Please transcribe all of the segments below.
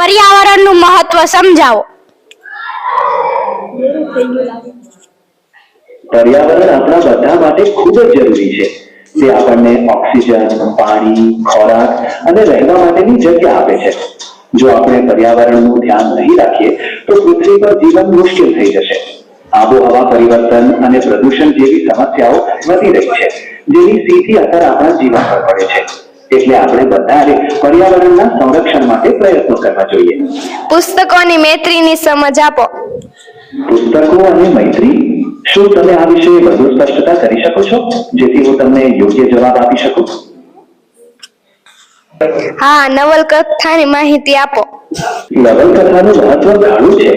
પર્યાવરણનું મહત્વ સમજાવો. પર્યાવરણ આપણા બધા માટે ખૂબ જ જરૂરી છે. તે આપણને ઓક્સિજન, પાણી, ખોરાક અને રહેવા માટેની જગ્યા આપે છે. જો આપણે પર્યાવરણનું ધ્યાન નહીં રાખીએ તો પૃથ્વી પર જીવન મુશ્કેલ થઈ જશે. આબોહવા પરિવર્તન અને પ્રદૂષણ જેવી સમસ્યાઓ વધી રહી છે, જેની સીધી અસર આપણા જીવન પર પડે છે. એટલે આપણે બધાએ પર્યાવરણના સંરક્ષણ માટે પ્રયત્નો કરવા જોઈએ. પુસ્તકોની મૈત્રીની સમજ આપો. પુસ્તકો અને મૈત્રી, શું તમે આ વિશે વધુ સ્પષ્ટતા કરી શકો છો, જેથી હું તમને યોગ્ય જવાબ આપી શકું? હા, નવલકથાની માહિતી આપો. નવલકથાનું મહત્વ ઘણું છે.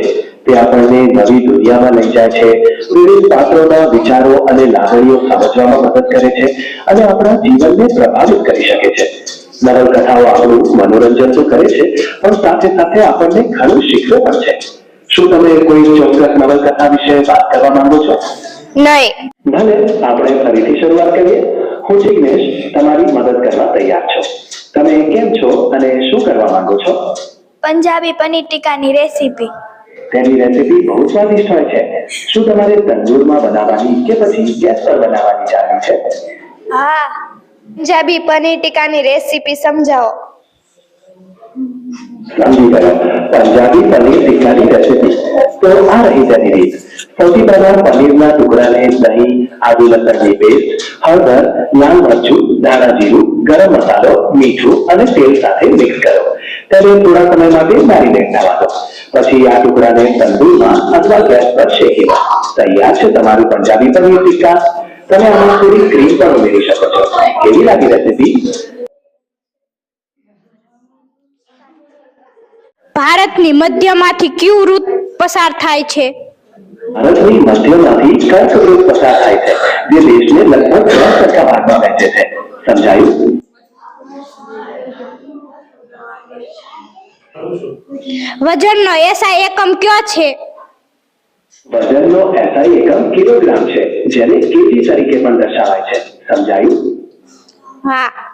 તે આપણને નવી દુનિયામાં લઈ જાય છે, વિવિધ પાત્રોના વિચારો અને લાગણીઓ સમજવામાં મદદ કરે છે અને આપણા જીવનને પ્રભાવિત કરી શકે છે. નવલકથાઓ આપણું મનોરંજન તો કરે છે, પણ સાથે સાથે આપણને ઘણું શીખવે પણ છે. શું તમે કોઈ ચોક્કસ નવલકથા વિશે વાત કરવા માંગો છો? નહીં. ભલે, આપણે ફરીથી શરૂઆત કરીએ. હું જિગ્નેશ તમારી મદદ કરવા તૈયાર છું. તમે કેમ છો અને શું કરવા માંગો છો? પંજાબી પનીર ટીકાની રેસીપી. તેની રેસીપી બહુ સ્વાદિષ્ટ હોય છે. શું તમારે તંદૂરમાં બનાવવાની કે પછી ગેસ પર બનાવવાની જાણવી છે? હા, પંજાબી પનીર ટીકાની રેસીપી સમજાવો. સમજી ગયો. પંજાબી પનીર ટિક્કાની રેસીપી. તો આ રહી તેની રીત. સૌથી પહેલા પનીરના ટુકડાને દહીં, આદુ લસણની પેસ્ટ, હળદર, લાલ મરચું, ધાણા જીરું, ગરમ મસાલો, મીઠું અને તેલ સાથે મિક્સ કરો. તેને થોડા સમય માટે મેરિનેટ થવા દો. પછી આ ટુકડાને તંદૂરમાં અથવા ગેસ પર શેકી લો. તૈયાર છે તમારું પંજાબી પનીર ટિક્કા. તમે આમાં થોડી ક્રીમ પણ ઉમેરી શકો છો. કેવી લાગી રેસીપી? ભારતની મધ્યમાંથી કયું ઋતુ પસાર થાય છે? ભારતની મધ્યમાંથી કર્કવૃત પસાર થાય છે, જે દેશને લગભગ 10% ભાગમાં વહેંચે છે. સમજાયું? વજનનો એસઆઈ એકમ કયો છે? વજનનો એસઆઈ એકમ કિલોગ્રામ છે, જેને કેજી તરીકે પણ દર્શાવાય છે. સમજાયું? હા.